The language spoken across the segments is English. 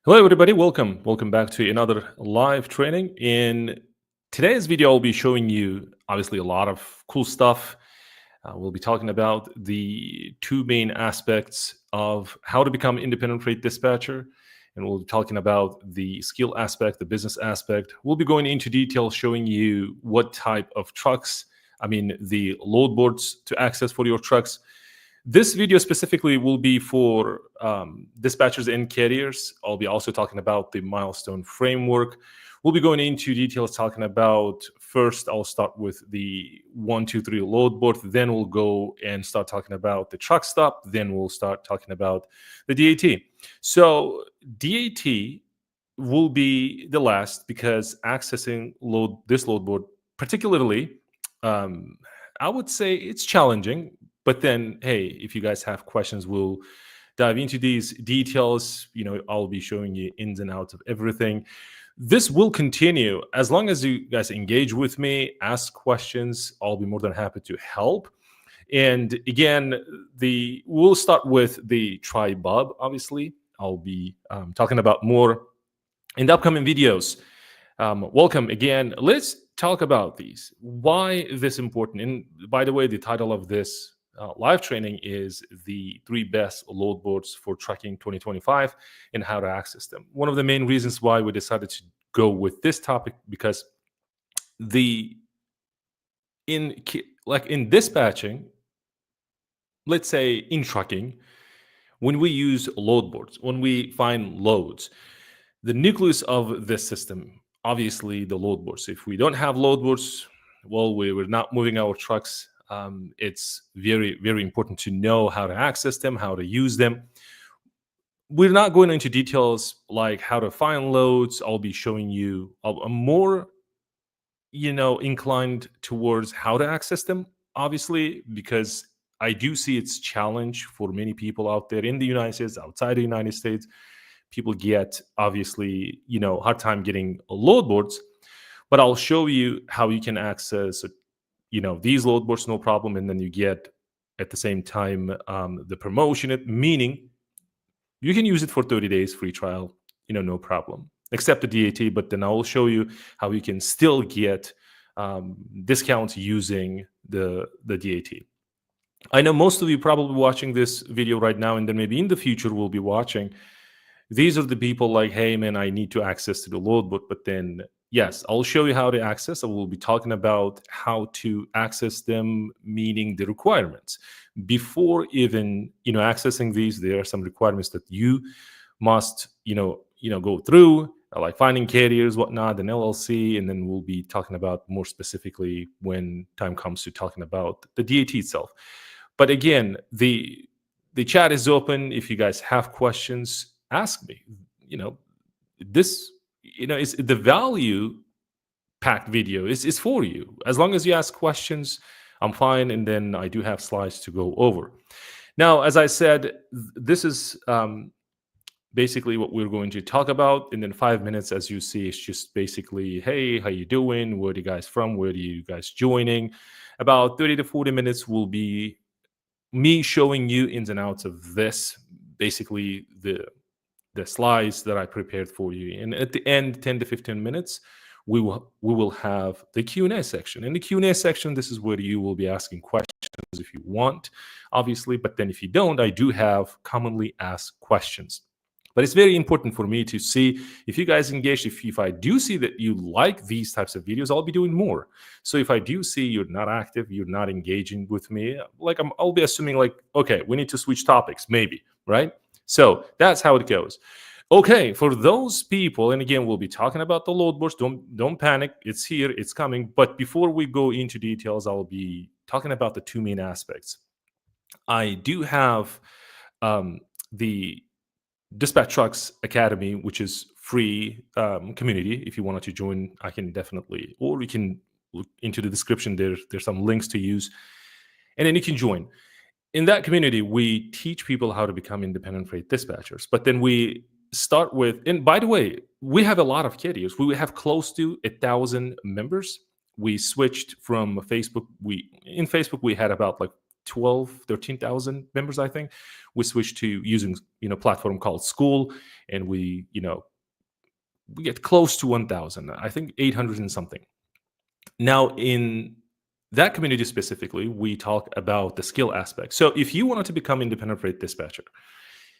Hello, everybody. Welcome back to another live training. In today's video, I'll be showing you obviously a lot of cool stuff. We'll be talking about the two main aspects of how to become independent freight dispatcher, and we'll be talking about the skill aspect, the business aspect. We'll be going into detail, showing you what type of trucks, the load boards to access for your trucks. This video specifically will be for dispatchers and carriers. I'll be also talking about the milestone framework. We'll be going into details talking about, first, I'll start with the 1, 2, 3 load board. Then we'll go and start talking about the truck stop. Then we'll start talking about the DAT. So DAT will be the last because accessing this load board, particularly, I would say it's challenging. But then, hey, if you guys have questions, we'll dive into these details. I'll be showing you ins and outs of everything. This will continue as long as you guys engage with me, ask questions. I'll be more than happy to help. And again, we'll start with the tri-bub. Obviously, I'll be talking about more in the upcoming videos. Welcome again. Let's talk about these. Why this important? And by the way, the title of this live training is the 3 best load boards for trucking 2025 and how to access them. One of the main reasons why we decided to go with this topic, because in dispatching, let's say in trucking, when we use load boards, when we find loads, the nucleus of this system, obviously the load boards. If we don't have load boards, well, we're not moving our trucks. It's very, very important to know how to access them, how to use them. We're not going into details like how to find loads. I'll be showing you. I'm more, inclined towards how to access them, obviously, because I do see it's challenge for many people out there in the United States, outside the United States. People get, obviously, hard time getting load boards. But I'll show you how you can access these load boards, no problem. And then you get at the same time the promotion, meaning you can use it for 30 days free trial, no problem, except the DAT. But then I will show you how you can still get discounts using the DAT. I know most of you probably watching this video right now, and then maybe in the future will be watching. These are the people like, hey, man, I need to access to the load board. But then, yes, I'll show you how to access. I will be talking about how to access them, meaning the requirements. Before even, accessing these, there are some requirements that you must, go through, like finding carriers, whatnot, and LLC. And then we'll be talking about more specifically when time comes to talking about the DAT itself. But again, the chat is open. If you guys have questions, ask me. This is the value packed video is for you. As long as you ask questions, I'm fine. And then I do have slides to go over. Now, as I said, this is basically what we're going to talk about. And then 5 minutes, as you see, it's just basically, hey, how you doing? Where are you guys from? Where are you guys joining? About 30 to 40 minutes will be me showing you ins and outs of this, basically the slides that I prepared for you. And at the end, 10 to 15 minutes, we will have the Q&A section. In the Q&A section, this is where you will be asking questions if you want, obviously. But then if you don't, I do have commonly asked questions. But it's very important for me to see if you guys engage. If I do see that you like these types of videos, I'll be doing more. So if I do see you're not active, you're not engaging with me, I'll be assuming okay, we need to switch topics, maybe, right? So that's how it goes. Okay, for those people, and again, we'll be talking about the load boards. Don't panic. It's here. It's coming. But before we go into details, I'll be talking about the two main aspects. I do have the Dispatch Trucks Academy, which is free community. If you wanted to join, I can definitely, or you can look into the description. There's some links to use, and then you can join. In that community, we teach people how to become independent freight dispatchers. But then we start with, and by the way, we have a lot of carriers. We have close to 1,000 members. We switched from Facebook. In Facebook, we had about 12, 13,000 members, I think. We switched to using, platform called School, and we get close to 1,000. I think 800 and something. Now, in that community specifically, we talk about the skill aspect. So if you wanted to become independent freight dispatcher,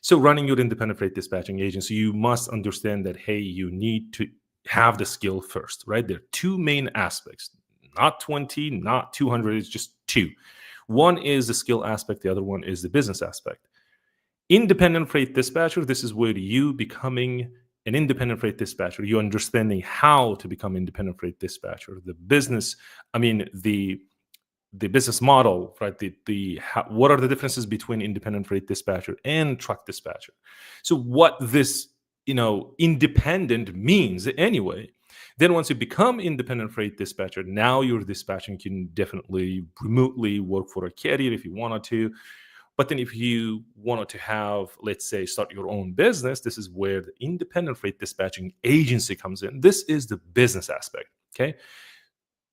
so running your independent freight dispatching agency, you must understand that, hey, you need to have the skill first, right? There are two main aspects, not 20, not 200, it's just two. One is the skill aspect, the other one is the business aspect. Independent freight dispatcher, this is where you becoming an independent freight dispatcher, you understanding how to become independent freight dispatcher, the business, the business model, right? What are the differences between independent freight dispatcher and truck dispatcher? So what this, independent means anyway. Then once you become independent freight dispatcher, now your dispatching can definitely remotely work for a carrier if you wanted to. But then if you wanted to have, let's say, start your own business, this is where the independent freight dispatching agency comes in. This is the business aspect, okay?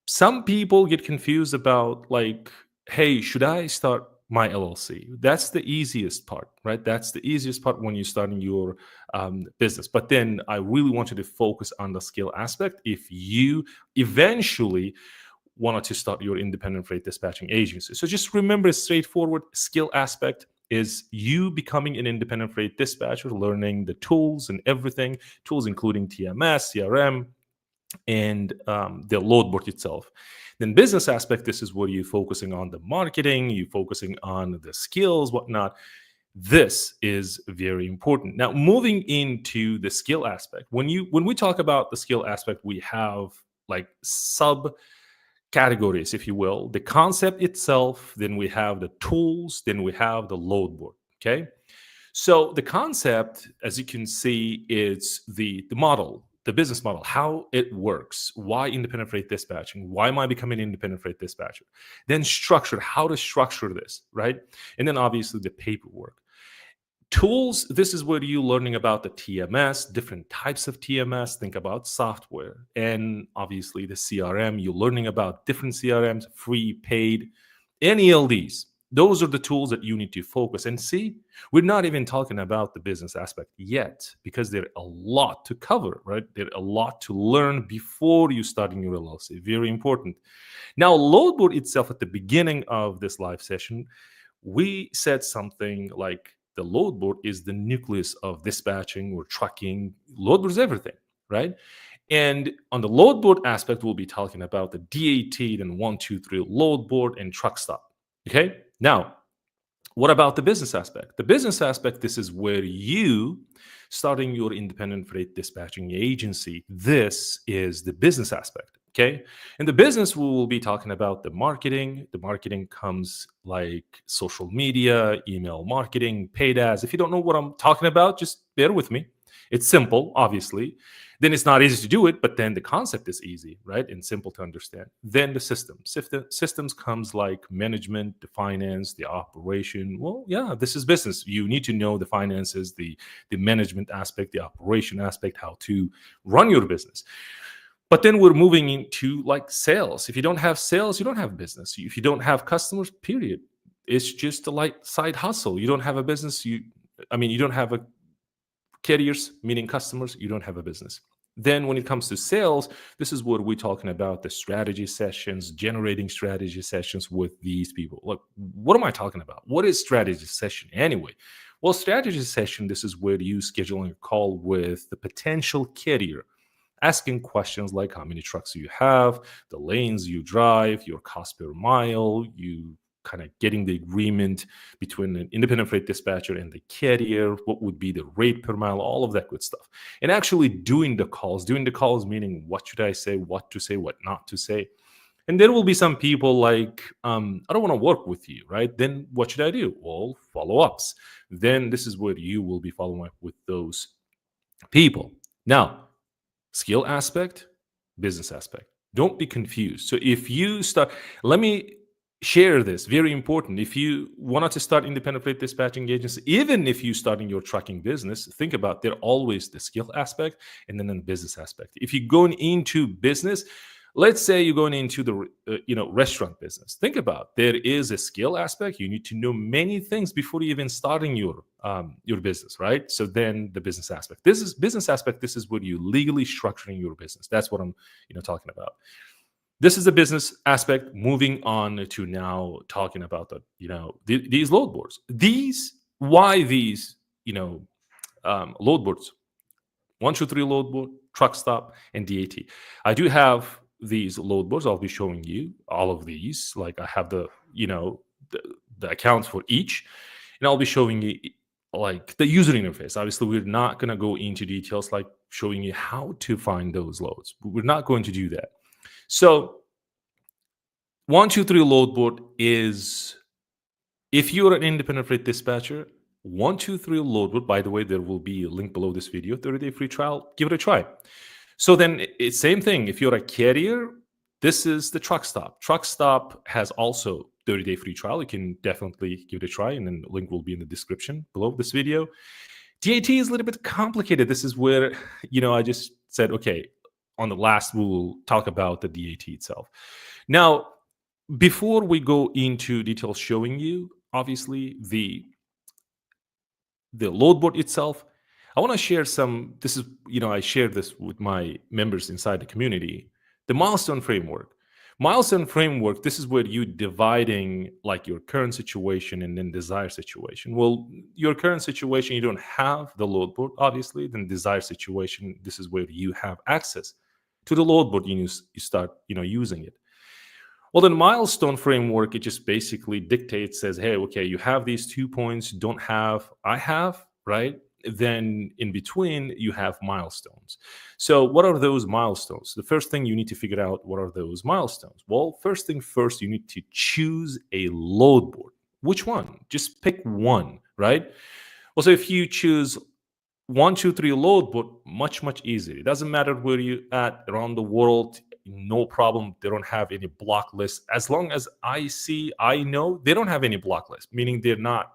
Some people get confused about like, hey, should I start my LLC? That's the easiest part, right? That's the easiest part when you're starting your business. But then I really want you to focus on the skill aspect. If you eventually wanted to start your independent freight dispatching agency. So just remember a straightforward skill aspect is you becoming an independent freight dispatcher, learning the tools and everything, tools including TMS, CRM, and the load board itself. Then business aspect, this is where you're focusing on the marketing, you're focusing on the skills, whatnot. This is very important. Now, moving into the skill aspect, when we talk about the skill aspect, we have like sub categories, if you will, the concept itself, then we have the tools, then we have the load board. Okay. So the concept, as you can see, is the model, the business model, how it works, why independent freight dispatching, why am I becoming an independent freight dispatcher? Then structure, how to structure this, right? And then obviously the paperwork. Tools, this is where you're learning about the TMS, different types of TMS, think about software. And obviously the CRM, you're learning about different CRMs, free, paid, and ELDs. Those are the tools that you need to focus. And see, we're not even talking about the business aspect yet because there's a lot to cover, right? There's a lot to learn before you starting your LLC. Very important. Now, load board itself, at the beginning of this live session, we said something like the load board is the nucleus of dispatching or trucking. Load board is everything, right? And on the load board aspect, we'll be talking about the DAT, then 1, 2, 3 load board and truck stop. Okay. Now, what about the business aspect? The business aspect, this is where you starting your independent freight dispatching agency. This is the business aspect. Okay. In the business, we will be talking about the marketing. The marketing comes like social media, email marketing, paid ads. If you don't know what I'm talking about, just bear with me. It's simple, obviously. Then it's not easy to do it, but then the concept is easy, right? And simple to understand. Then the systems. If the systems comes like management, the finance, the operation, well, yeah, this is business. You need to know the finances, the management aspect, the operation aspect, how to run your business. But then we're moving into like sales. If you don't have sales, you don't have business. If you don't have customers, period. It's just a light side hustle. You don't have a business. You don't have a carriers, meaning customers, you don't have a business. Then when it comes to sales, this is what we're talking about, the strategy sessions, generating strategy sessions with these people. Look, what am I talking about? What is strategy session anyway? Well, strategy session, this is where you scheduling a call with the potential carrier, asking questions like how many trucks you have, the lanes you drive, your cost per mile, you kind of getting the agreement between an independent freight dispatcher and the carrier, what would be the rate per mile, all of that good stuff. And actually doing the calls meaning what should I say, what to say, what not to say. And there will be some people like, I don't want to work with you, right? Then what should I do? Well, follow-ups. Then this is where you will be following up with those people. Now, skill aspect, business aspect. Don't be confused. So if you start, let me share this, very important. If you wanted to start independent freight dispatching agency, even if you're starting your trucking business, think about they're always the skill aspect and then the business aspect. If you're going into business, Let's say you're going into the restaurant business. Think about, there is a skill aspect. You need to know many things before you even starting your business, right? So then the business aspect. This is business aspect. This is where you legally structuring your business. That's what I'm talking about. This is the business aspect. Moving on to now talking about these load boards. Why these load boards? 123 load board, truck stop, and DAT. I do have these load boards. I'll be showing you all of these. Like I have the, the accounts for each, and I'll be showing you like the user interface. Obviously, we're not going to go into details like showing you how to find those loads. We're not going to do that. So 123 load board is, if you're an independent freight dispatcher, 123 load board, by the way, there will be a link below this video, 30-day free trial, give it a try. So then it's same thing. If you're a carrier, this is the truck stop. Truck stop has also 30-day free trial. You can definitely give it a try, and then the link will be in the description below this video. DAT is a little bit complicated. This is where, I just said, okay, on the last, we will talk about the DAT itself. Now, before we go into details showing you, obviously, the load board itself, I want to share some. This is, I shared this with my members inside the community. The milestone framework. Milestone framework, this is where you dividing like your current situation and then desired situation. Well, your current situation, you don't have the load board, obviously. Then desired situation, this is where you have access to the load board. You start, using it. Well, the milestone framework, it just basically dictates, says, hey, okay, you have these 2 points, don't have, I have, right? Then in between, you have milestones. So what are those milestones? The first thing you need to figure out, what are those milestones? Well, first thing first, you need to choose a load board. Which one? Just pick one, right? Well, so if you choose 123 load board, much easier. It doesn't matter where you at around the world, no problem. They don't have any block list. As long as I know they don't have any block list, meaning they're not,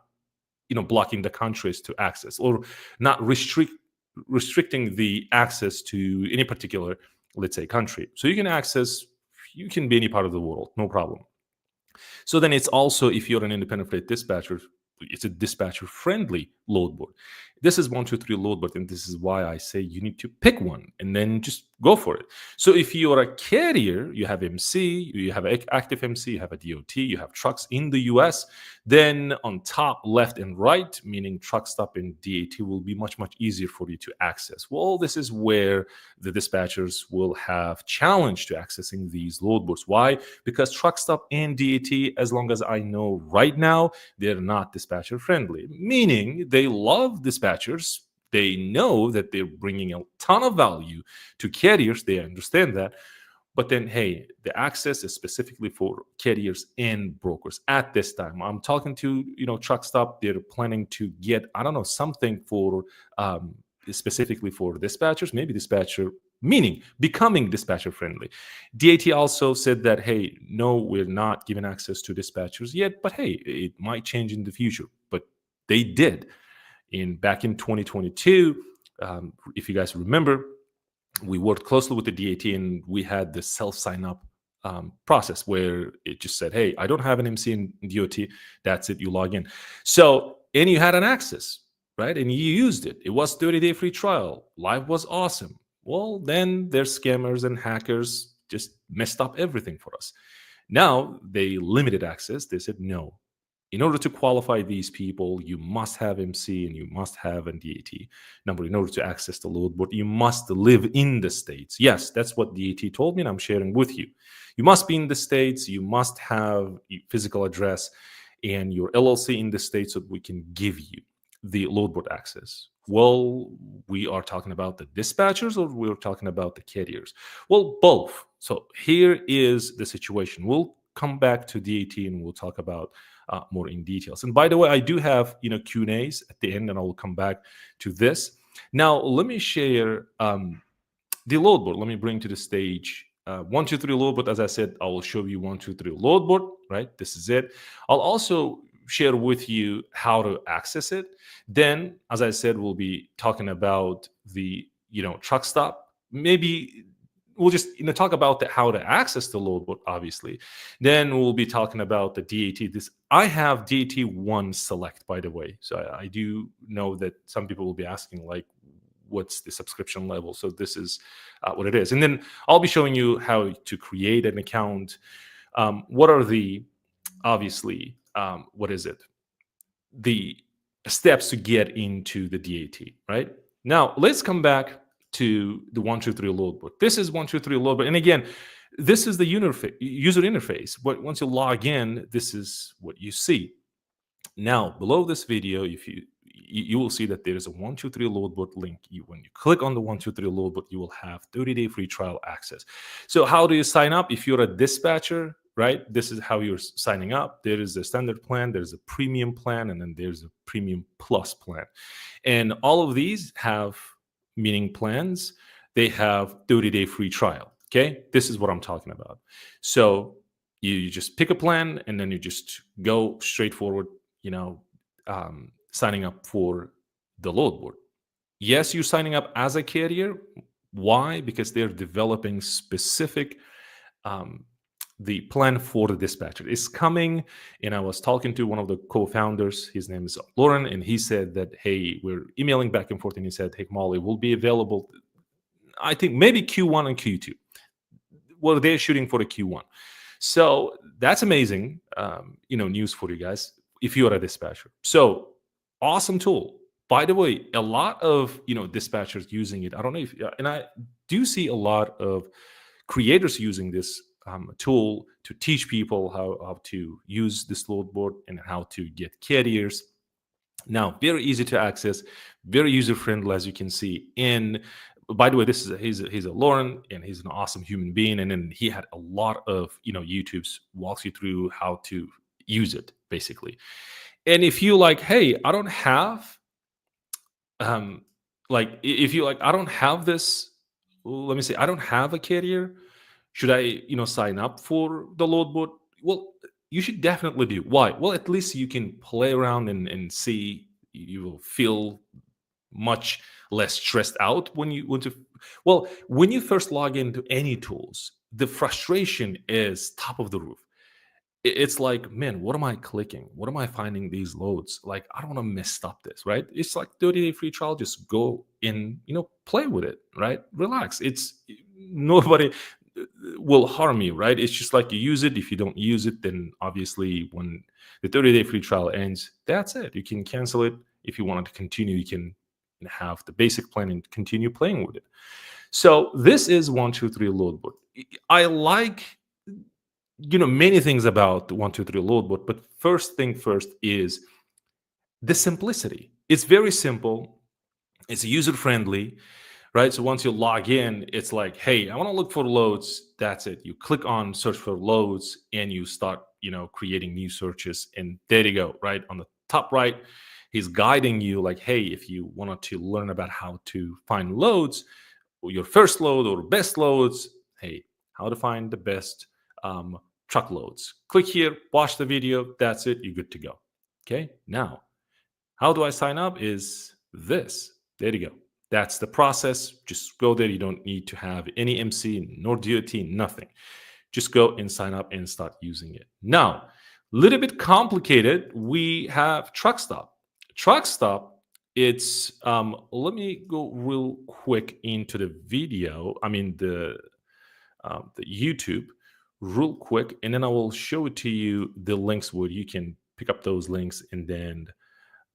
blocking the countries to access or not restricting the access to any particular, let's say, country. So you can access, you can be any part of the world, no problem. So then it's also, if you're an independent freight dispatcher, it's a dispatcher friendly load board. This is 123 load board, and this is why I say you need to pick one and then just go for it. So if you're a carrier, you have MC, you have active MC, you have a DOT, you have trucks in the US, then on top, left and right, meaning truck stop and DAT, will be much easier for you to access. Well, this is where the dispatchers will have challenge to accessing these load boards. Why? Because truck stop and DAT, as long as I know right now, they're not dispatcher friendly, meaning they love dispatchers. They know that they're bringing a ton of value to carriers. They understand that. But then, hey, the access is specifically for carriers and brokers at this time. I'm talking to, truck stop. They're planning to get, I don't know, something for specifically for dispatchers, maybe dispatcher, meaning becoming dispatcher friendly. DAT also said that, hey, no, we're not giving access to dispatchers yet, but hey, it might change in the future. But they did. Back in 2022, if you guys remember, we worked closely with the DAT, and we had the self-sign-up process where it just said, hey, I don't have an MC in DOT. That's it. You log in. So, and you had an access, right? And you used it. It was 30-day free trial. Life was awesome. Well, then there's scammers and hackers just messed up everything for us. Now they limited access. They said, no, in order to qualify these people, you must have MC and you must have a DAT number. In order to access the load board, you must live in the States. Yes, that's what DAT told me, and I'm sharing with you. You must be in the States. You must have a physical address and your LLC in the States so that we can give you the load board access. Well, we are talking about the dispatchers or we're talking about the carriers? Well, both. So here is the situation. We'll come back to DAT and we'll talk about more in details. And by the way, I do have Q&As at the end, and I will come back to this. Now, let me share the load board. Let me bring to the stage 123 load board. As I said, I will show you 123 load board, right? This is it. I'll also share with you how to access it. Then, as I said, we'll be talking about the truck stop. Maybe we'll just talk about how to access the load board, obviously. Then we'll be talking about the DAT. This I have DAT one select, by the way. So I do know that some people will be asking like, what's the subscription level? So this is what it is, and then I'll be showing you how to create an account. What are the obviously what is it? The steps to get into the DAT, right? Now, let's come back to the 123 load board. This is 123 load board. And again, this is the user interface. But once you log in, this is what you see. Now, below this video, if you will see that there is a 123 load board link. When you click on the 123 load board, you will have 30-day free trial access. So how do you sign up? If you're a dispatcher, right, this is how you're signing up. There is a standard plan, there's a premium plan, and then there's a premium plus plan. And all of these have meaning plans. They have 30-day free trial. Okay, this is what I'm talking about. So you just pick a plan and then you just go straight forward, signing up for the load board. Yes, you're signing up as a carrier. Why? Because they're developing specific the plan for the dispatcher is coming. And I was talking to one of the co-founders. His name is Lauren, and he said that, hey, we're emailing back and forth, and he said, hey, Molly, will be available, I think maybe Q1 and Q2. Well, they're shooting for the Q1. So that's amazing, news for you guys if you are a dispatcher. So awesome tool. By the way, a lot of dispatchers using it. I don't know if, and I do see a lot of creators using this tool to teach people how to use this load board and how to get carriers. Now, very easy to access, very user friendly, as you can see. And by the way, he's a Lauren, and he's an awesome human being. And then he had a lot of YouTube's walks you through how to use it, basically. And if you like, hey, I don't have, if you like, I don't have this. Let me say, I don't have a carrier. Should I, sign up for the load board? Well, you should definitely do. Why? Well, at least you can play around and see. You will feel much less stressed out when you want to. Well, when you first log into any tools, the frustration is top of the roof. It's like, man, what am I clicking? What am I finding these loads? Like, I don't want to mess up this, right? It's like 30-day free trial. Just go in, play with it, right? Relax. It's nobody will harm you, right? It's just like you use it. If you don't use it, then obviously when the 30-day free trial ends, that's it. You can cancel it. If you wanted to continue, you can have the basic plan and continue playing with it. So this is 123 load board. I like many things about 123 load board, but first thing first is the simplicity. It's very simple. It's user friendly, right? So once you log in, it's like, hey, I want to look for loads. That's it. You click on search for loads and you start, creating new searches. And there you go, right? On the top right, he's guiding you like, hey, if you wanted to learn about how to find loads, or your first load or best loads, hey, how to find the best truck loads. Click here, watch the video. That's it. You're good to go. Okay. Now, how do I sign up? Is this. There you go. That's the process. Just go there. You don't need to have any MC nor DOT, nothing. Just go and sign up and start using it. Now, a little bit complicated. We have Truck Stop. Truck Stop, it's, let me go real quick into the video. I mean, the YouTube real quick, and then I will show it to you the links where you can pick up those links, and then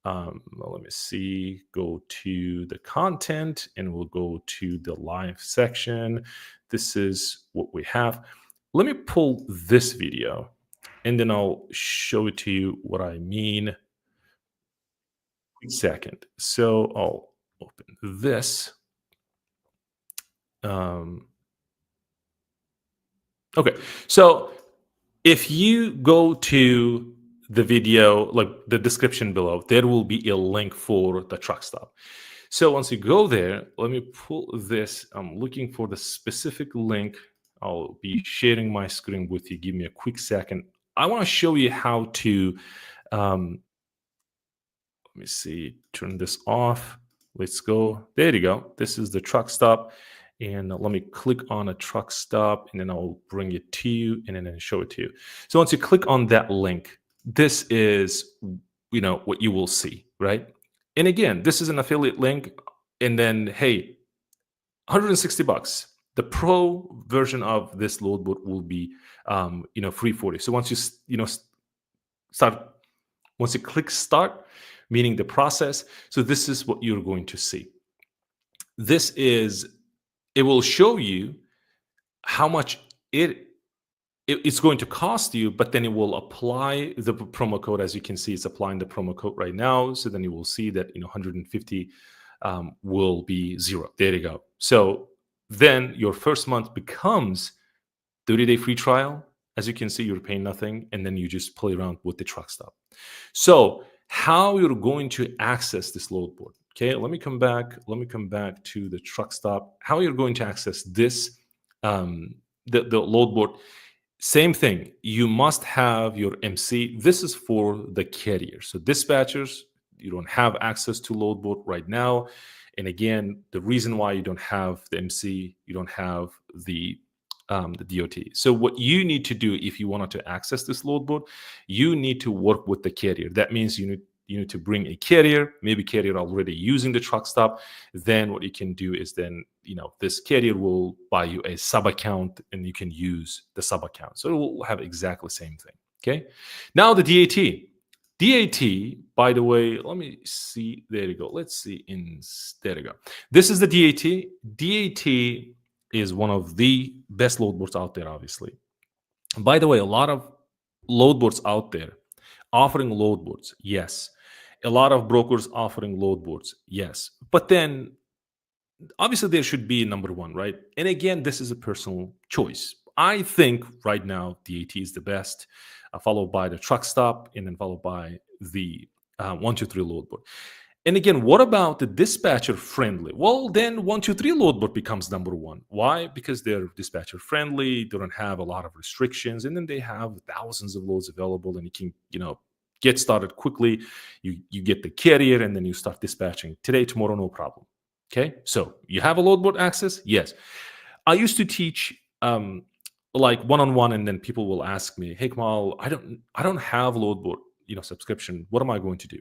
let me see, go to the content and we'll go to the live section. This is what we have. Let me pull this video and then I'll show it to you what I mean. Second. So I'll open this. Okay. So if you go to the video, like the description below, there will be a link for the truck stop. So once you go there, let me pull this. I'm looking for the specific link. I'll be sharing my screen with you. Give me a quick second. I want to show you how to, let me see, turn this off. Let's go. There you go. This is the truck stop. And let me click on a truck stop, and then I'll bring it to you, and then I'll show it to you. So once you click on that link, this is what you will see, right? And again, this is an affiliate link, and then hey, $160. The pro version of this load board will be free for you. So once start, once you click start, meaning the process, so this is what you're going to see. It will show you how much it's going to cost you, but then it will apply the promo code. As you can see, it's applying the promo code right now. So then you will see that 150 will be zero. There you go. So then your first month becomes 30-day free trial. As you can see, you're paying nothing, and then you just play around with the truck stop. So how you're going to access this load board? Okay, let me come back to the truck stop. How you're going to access this, the load board? Same thing. You must have your MC. This is for the carrier. So dispatchers, you don't have access to load board right now. And again, the reason why you don't have the MC, you don't have the DOT. So what you need to do if you wanted to access this load board, you need to work with the carrier. That means you need to bring a carrier, maybe carrier already using the truck stop. Then what you can do is then, this carrier will buy you a sub account, and you can use the sub account. So it will have exactly the same thing. Okay. Now the DAT. DAT, by the way, let me see. There you go. Let's see. There you go. This is the DAT. DAT is one of the best load boards out there, obviously. By the way, a lot of load boards out there offering load boards, yes. A lot of brokers offering load boards, yes. But then, obviously, there should be number one, right? And again, this is a personal choice. I think right now, DAT is the best, followed by the truck stop, and then followed by the 123 load board. And again, what about the dispatcher friendly? Well, then 123 load board becomes number one. Why? Because they're dispatcher friendly. They don't have a lot of restrictions, and then they have thousands of loads available, and you can, get started quickly. You get the carrier, and then you start dispatching today, tomorrow, no problem. Okay, so you have a load board access. Yes, I used to teach like one-on-one, and then people will ask me, "Hey, Kamal, I don't have load board, subscription. What am I going to do?"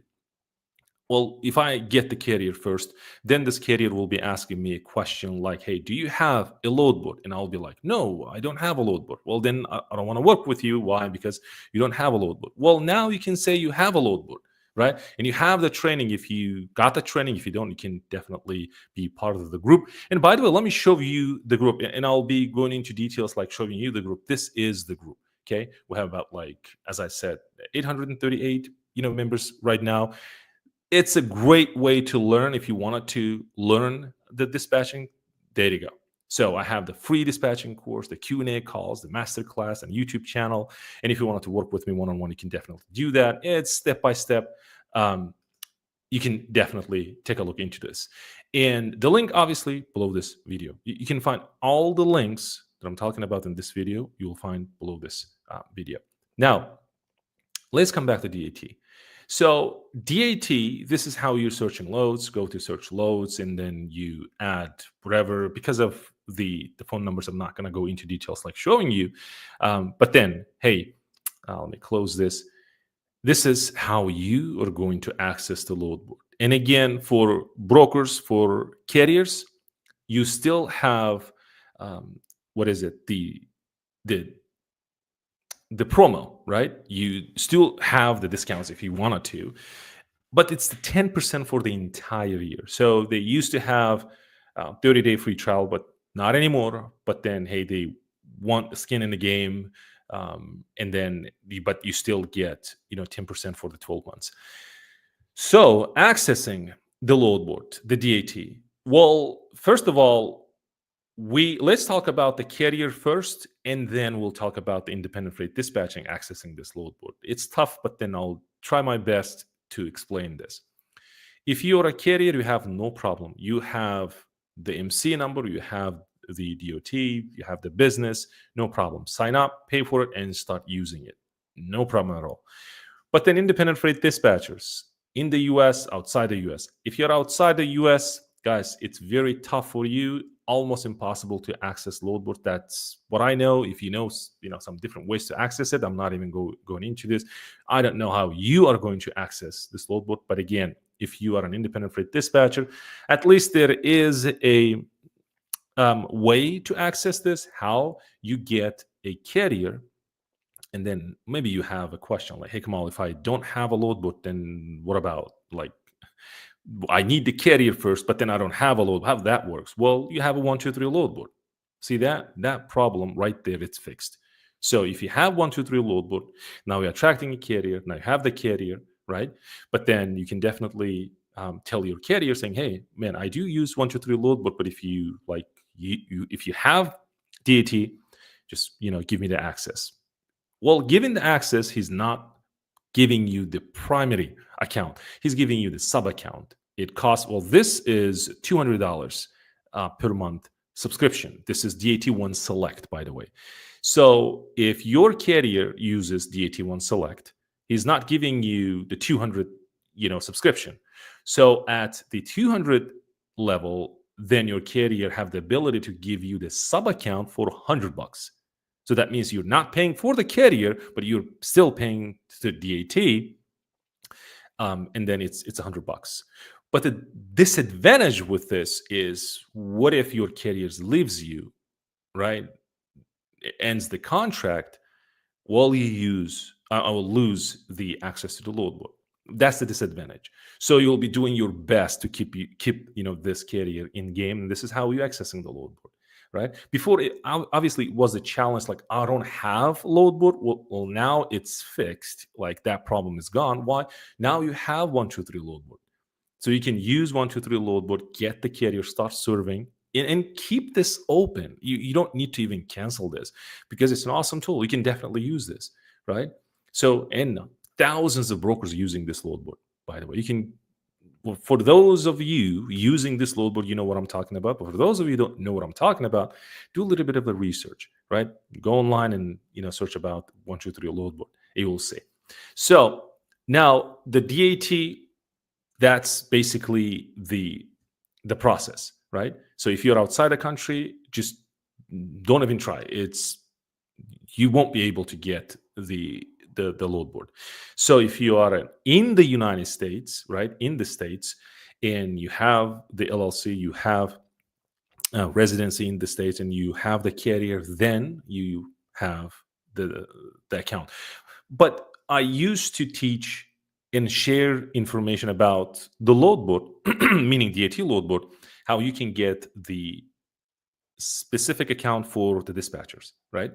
Well, if I get the carrier first, then this carrier will be asking me a question like, "Hey, do you have a load board?" And I'll be like, "No, I don't have a load board." Well, then I don't want to work with you. Why? Because you don't have a load board. Well, now you can say you have a load board, right? And you have the training. If you got the training, if you don't, you can definitely be part of the group. And by the way, let me show you the group, and I'll be going into details like showing you the group. This is the group. Okay, we have about, like, as I said, 838 members right now. It's a great way to learn. If you wanted to learn the dispatching, there you go. So I have the free dispatching course, the Q&A calls, the masterclass, and YouTube channel. And if you wanted to work with me one-on-one, you can definitely do that. It's step-by-step. You can definitely take a look into this. And the link, obviously, below this video. You can find all the links that I'm talking about in this video. You will find below this video. Now, let's come back to DAT. So DAT, this is how you're searching loads. Go to search loads, and then you add whatever. Because of the phone numbers, I'm not going to go into details like showing you. But then, hey, let me close this. This is how you are going to access the load board. And again, for brokers, for carriers, you still have, the promo, right? You still have the discounts if you wanted to, but it's the 10% for the entire year. So they used to have 30-day free trial, but not anymore. But then, hey, they want the skin in the game, but you still get 10% for the 12 months. So accessing the load board, the DAT. Well, first of all, let's talk about the carrier first, and then we'll talk about the independent freight dispatching accessing this load board. It's tough, but then I'll try my best to explain this. If you're a carrier, you have no problem. You have the MC number, you have the DOT, you have the business, no problem. Sign up, pay for it, and start using it. No problem at all. But then independent freight dispatchers in the US, outside the US. If you're outside the US, guys, it's very tough for you. almost impossible to access load board. That's what I know. If you know, some different ways to access it, I'm not even going into this. I don't know how you are going to access this load board. But again, if you are an independent freight dispatcher, at least there is a way to access this. How you get a carrier, and then maybe you have a question like, hey, Kamal, if I don't have a load board, then what about, like, I need the carrier first, but then I don't have a load. How that works? Well, you have a 123 load board. See that problem right there, it's fixed. So if you have 123 load board, now you're attracting a carrier. Now you have the carrier, right? But then you can definitely tell your carrier saying, "Hey, man, I do use 123 load board, but if you like, if you have DAT, just give me the access." Well, giving the access, he's not giving you the primary account. He's giving you the sub account. It costs, well, this is $200 per month subscription. This is DAT1 Select, by the way. So if your carrier uses DAT1 Select, he's not giving you the 200, subscription. So at the 200 level, then your carrier have the ability to give you the sub account for $100. So that means you're not paying for the carrier, but you're still paying to DAT, and then it's $100. But the disadvantage with this is, what if your carrier leaves you, right? It ends the contract. Well, I will lose the access to the load board. That's the disadvantage. So you'll be doing your best to keep this carrier in game, and this is how you're accessing the load board. Right before, it obviously was a challenge, like, I don't have load board. Well, now it's fixed, like that problem is gone. Why? Now you have 123 load board, so you can use 123 load board, get the carrier, start serving, and keep this open. You don't need to even cancel this, because it's an awesome tool. You can definitely use this, right? So, and thousands of brokers using this load board, by the way. You can, well, for those of you using this load board, you know what I'm talking about. But for those of you who don't know what I'm talking about, do a little bit of the research, right? Go online and search about 123 load board. You will see. So now the DAT, that's basically the process, right? So if you're outside the country, just don't even try. You won't be able to get the load board. So if you are in the United States, right, in the States, and you have the LLC, you have residency in the States, and you have the carrier, then you have the account. But I used to teach and share information about the load board, meaning DAT load board, how you can get the specific account for the dispatchers, right?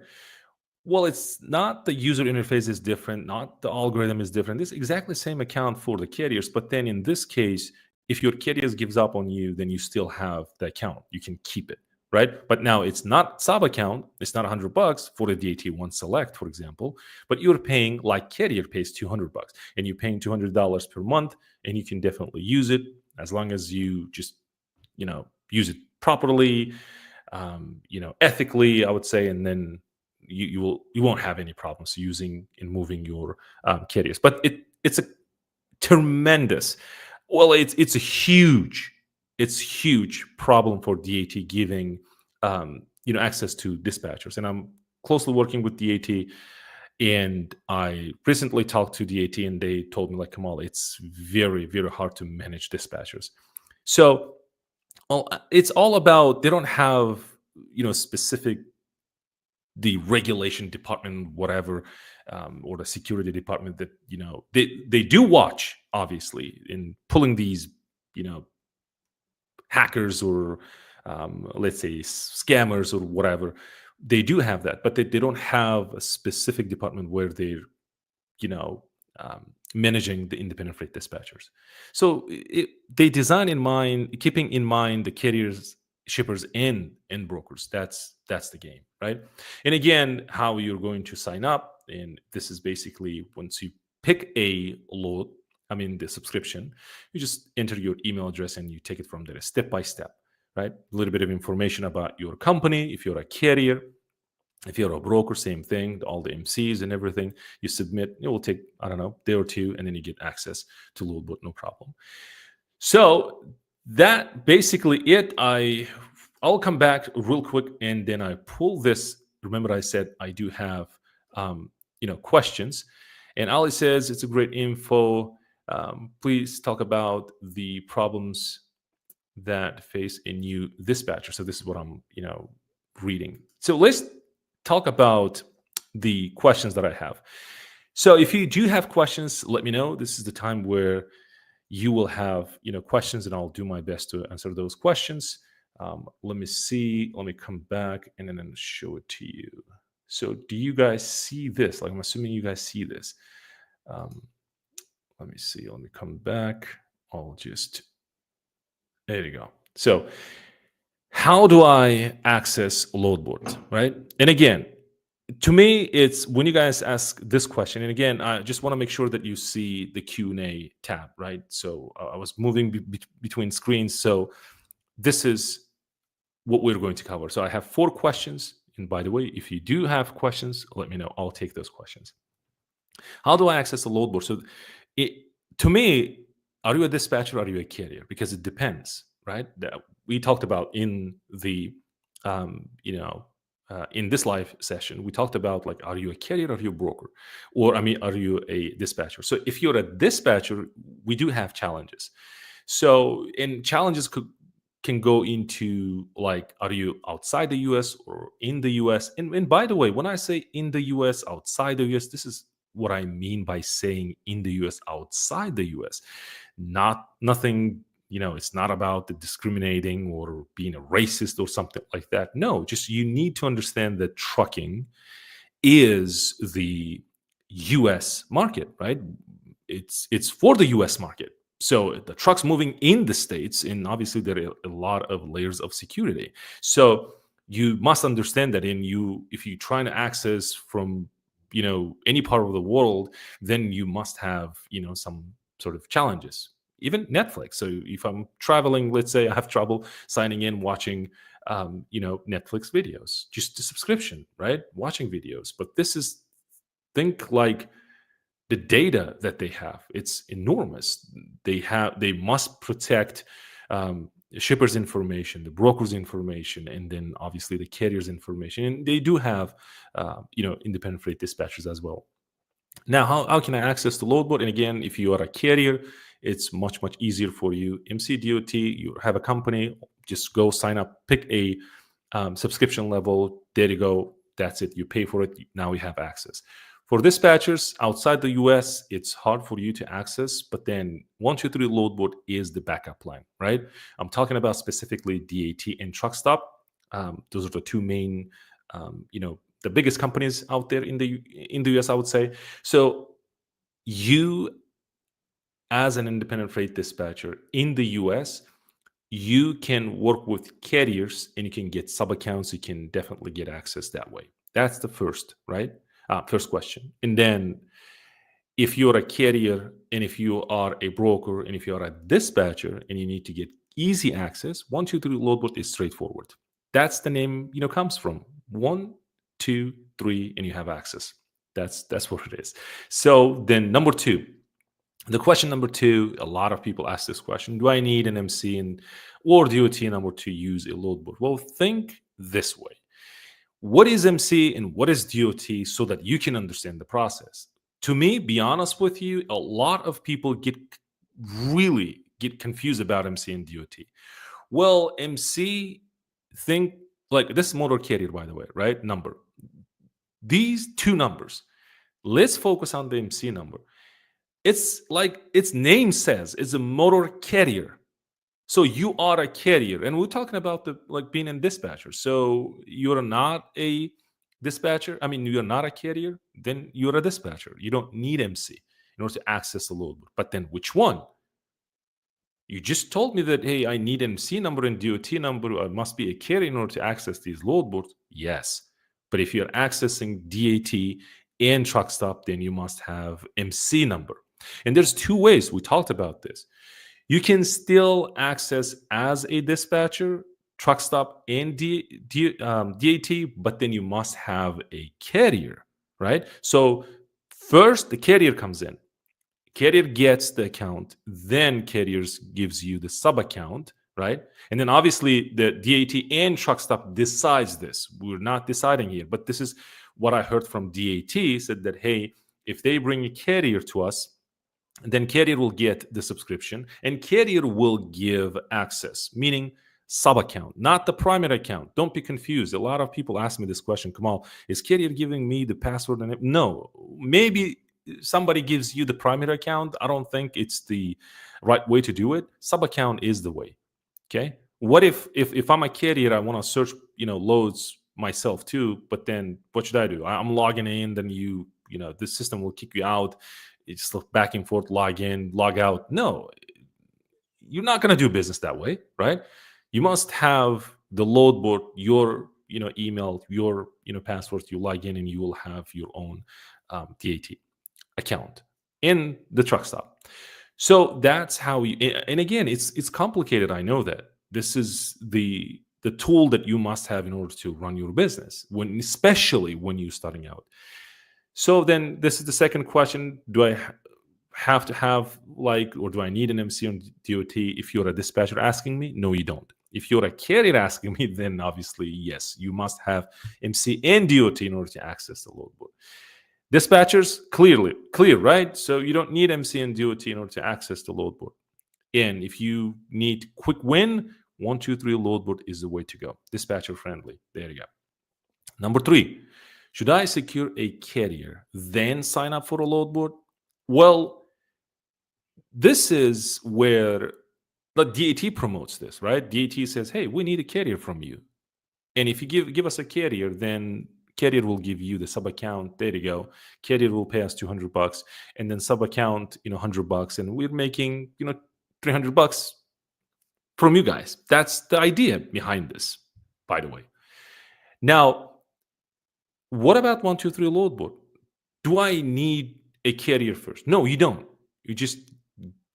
Well, it's not, the user interface is different, not the algorithm is different. It's exactly the same account for the carriers. But then in this case, if your carriers gives up on you, then you still have the account. You can keep it, right? But now it's not sub account. It's not $100 for the DAT1 Select, for example, but you're paying like carrier pays $200, and you're paying $200 per month, and you can definitely use it as long as you just, use it properly, ethically, I would say, and then you won't have any problems using and moving your carriers. But it's a tremendous, well, it's a huge problem for DAT giving access to dispatchers. And I'm closely working with DAT, and I recently talked to DAT, and they told me, like, Kamal, it's very, very hard to manage dispatchers. So, well, it's all about, they don't have specific, the regulation department, whatever, or the security department that they do watch, obviously, in pulling these hackers, or let's say scammers or whatever. They do have that, but they don't have a specific department where they're managing the independent freight dispatchers. So they design in mind, keeping in mind the carriers, shippers, and brokers. That's the game, right? And again, how you're going to sign up, and this is basically, once you pick a load, the subscription, you just enter your email address and you take it from there, step by step, right? A little bit of information about your company, if you're a carrier. If you're a broker, same thing, all the MCs and everything, you submit. It will take, I don't know, a day or two, and then you get access to load board, no problem. So that basically it. I I'll come back real quick and then I pull this. Remember, I said I do have questions, and Ali says it's a great info. Please talk about the problems that face a new dispatcher. So this is what I'm reading. So let's talk about the questions that I have. So if you do have questions, let me know. This is the time where you will have questions, and I'll do my best to answer those questions. Let me see. Let me come back and then show it to you. So do you guys see this? Like, I'm assuming you guys see this. Let me see. Let me come back. I'll just, there you go. So how do I access load board, right? And again, to me, it's when you guys ask this question, and again, I just want to make sure that you see the Q&A tab, right? So I was moving between screens. So this is what we're going to cover. So I have 4 questions. And by the way, if you do have questions, let me know. I'll take those questions. How do I access the load board? So to me, are you a dispatcher or are you a carrier? Because it depends, right? We talked about in the, in this live session, we talked about, like, are you a carrier or are you a broker? Or, I mean, are you a dispatcher? So if you're a dispatcher, we do have challenges. So, and challenges can go into, like, are you outside the US or in the US? And by the way, when I say in the US, outside the US, this is what I mean by saying in the US, outside the US. Nothing, it's not about the discriminating or being a racist or something like that. No, just you need to understand that trucking is the US market, right? It's for the US market. So the trucks moving in the States, and obviously there are a lot of layers of security. So you must understand that if you're trying to access from any part of the world, then you must have some sort of challenges. Even Netflix. So if I'm traveling, let's say I have trouble signing in, watching Netflix videos, just a subscription, right? Watching videos. But think like the data that they have, it's enormous. They must protect shippers information, the brokers information, and then obviously the carriers information. And they do have independent freight dispatchers as well. Now, how can I access the load board? And again, if you are a carrier, it's much easier for you. MCDOT, you have a company, just go sign up, pick a subscription level. There you go. That's it. You pay for it. Now we have access. For dispatchers outside the US, it's hard for you to access, but then 123 Load Board is the backup plan, right? I'm talking about specifically DAT and Truck Stop. Those are the 2 main, the biggest companies out there in the US, I would say. So you, as an independent freight dispatcher in the US, you can work with carriers and you can get sub accounts. You can definitely get access that way. That's the first, right? First question. And then if you're a carrier and if you are a broker and if you are a dispatcher and you need to get easy access, 123 Load Board is straightforward. That's the name comes from. 1, 2, 3, and you have access. That's what it is. So then number 2. The question number 2, a lot of people ask this question: do I need an MC or DOT number to use a load board? Well, think this way. What is MC and what is DOT so that you can understand the process? To me, be honest with you, a lot of people really get confused about MC and DOT. Well, MC, think like this motor carrier, by the way, right? Number. These 2 numbers. Let's focus on the MC number. It's like its name says, it's a motor carrier. So you are a carrier, and we're talking about being a dispatcher. So you're not a dispatcher. I mean, you're not a carrier. Then you're a dispatcher. You don't need MC in order to access the load board. But then which one? You just told me that, hey, I need MC number and DOT number. I must be a carrier in order to access these load boards. Yes, but if you're accessing DAT and truck stop, then you must have MC number. And there's 2 ways. We talked about this. You can still access as a dispatcher, truck stop, and DAT, but then you must have a carrier, right? So first, the carrier comes in. Carrier gets the account, then carriers gives you the sub account, right? And then obviously the DAT and truck stop decides this. We're not deciding here, but this is what I heard from DAT said that, hey, if they bring a carrier to us, then carrier will get the subscription and carrier will give access, meaning sub account, not the primary account. Don't be confused. A lot of people ask me this question, Kamal, is carrier giving me the password? And no, maybe somebody gives you the primary account. I don't think it's the right way to do it. Sub account is the way. Okay. What if I'm a carrier, I want to search, loads myself too, but then what should I do? I'm logging in, then the system will kick you out. It's look back and forth, log in, log out. No, you're not going to do business that way, right? You must have the load board, your email, your passwords. You log in, and you will have your own DAT account in the truck stop. So that's how you. And again, it's complicated. I know that this is the tool that you must have in order to run your business, especially when you're starting out. So then this is the second question. Do I have to have or do I need an MC on DOT if you're a dispatcher asking me? No, you don't. If you're a carrier asking me, then obviously, yes, you must have MC and DOT in order to access the load board. Dispatchers, clear, right? So you don't need MC and DOT in order to access the load board. And if you need quick win, 123 load board is the way to go. Dispatcher friendly. There you go. Number 3, should I secure a carrier, then sign up for a load board? Well, this is where the DAT promotes this, right? DAT says, hey, we need a carrier from you. And if you give us a carrier, then carrier will give you the sub account. There you go. Carrier will pay us $200, and then sub account, $100, and we're making, $300 from you guys. That's the idea behind this, by the way. Now, what about 123 load board? Do I need a carrier first? No, you don't. You just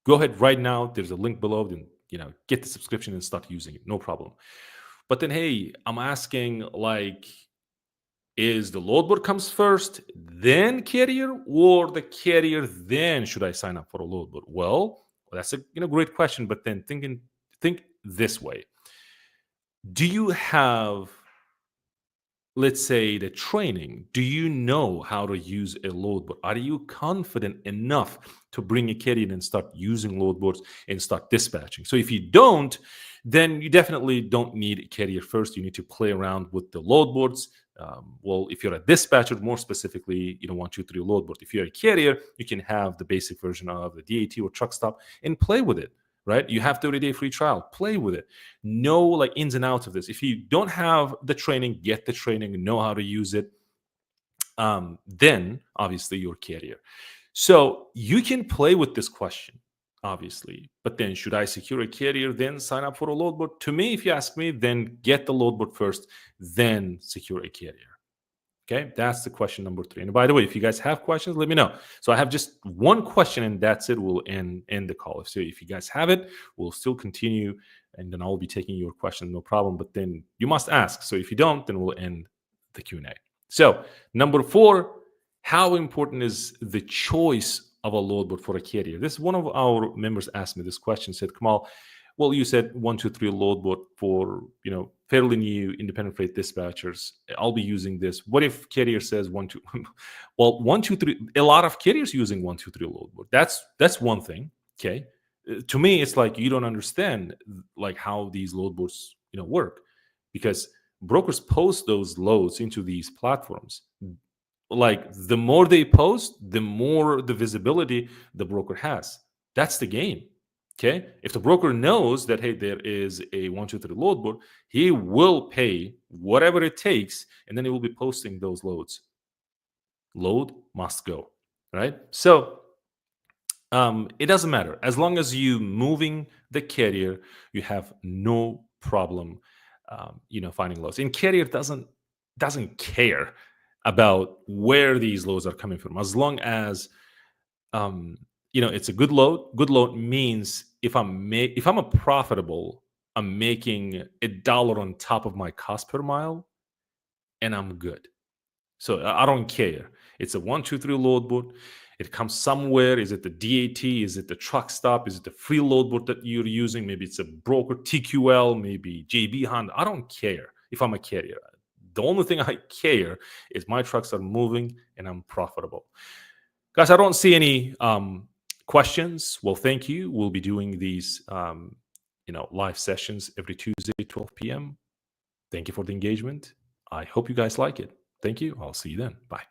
go ahead right now. There's a link below. Then get the subscription and start using it. No problem. But then, hey, I'm asking, is the load board comes first, then carrier, or the carrier then should I sign up for a load board? Well, that's a great question. But then think this way: do you have, let's say, the training? Do you know how to use a load board? Are you confident enough to bring a carrier and start using load boards and start dispatching? So if you don't, then you definitely don't need a carrier first. You need to play around with the load boards. Well, if you're a dispatcher, more specifically, 123 load board. If you're a carrier, you can have the basic version of the DAT or truck stop and play with it. Right? You have 30-day free trial. Play with it. Know ins and outs of this. If you don't have the training, get the training, know how to use it. Then obviously you're carrier. So you can play with this question, obviously. But then should I secure a carrier, then sign up for a load board? To me, if you ask me, then get the load board first, then secure a carrier. Okay, that's the question number 3. And by the way, if you guys have questions, let me know. So I have just one question, and that's it. We'll end the call. So if you guys have it, we'll still continue, and then I'll be taking your question, no problem. But then you must ask. So if you don't, then we'll end the Q&A. So number 4, how important is the choice of a load board for a carrier? This one of our members asked me this question. Said, Kamal, well, you said 123 load board for fairly new independent freight dispatchers. I'll be using this. What if carrier says 123? Well, 123. A lot of carriers using 123 load board. That's one thing. Okay, to me, it's like you don't understand how these load boards work, because brokers post those loads into these platforms. The more they post, the more the visibility the broker has. That's the game. Okay. If the broker knows that, hey, there is a 123 load board, he will pay whatever it takes, and then he will be posting those loads. Load must go. Right. So it doesn't matter. As long as you moving the carrier, you have no problem finding loads. And carrier doesn't care about where these loads are coming from, as long as it's a good load. Good load means if I'm a profitable, I'm making $1 on top of my cost per mile, and I'm good. So I don't care. It's a 123 load board. It comes somewhere. Is it the DAT? Is it the truck stop? Is it the free load board that you're using? Maybe it's a broker, TQL, maybe JB Hunt. I don't care if I'm a carrier. The only thing I care is my trucks are moving and I'm profitable. Guys, I don't see any questions. Well, thank you. We'll be doing these live sessions every Tuesday, 12 p.m. Thank you for the engagement. I hope you guys like it. Thank you. I'll see you then. Bye.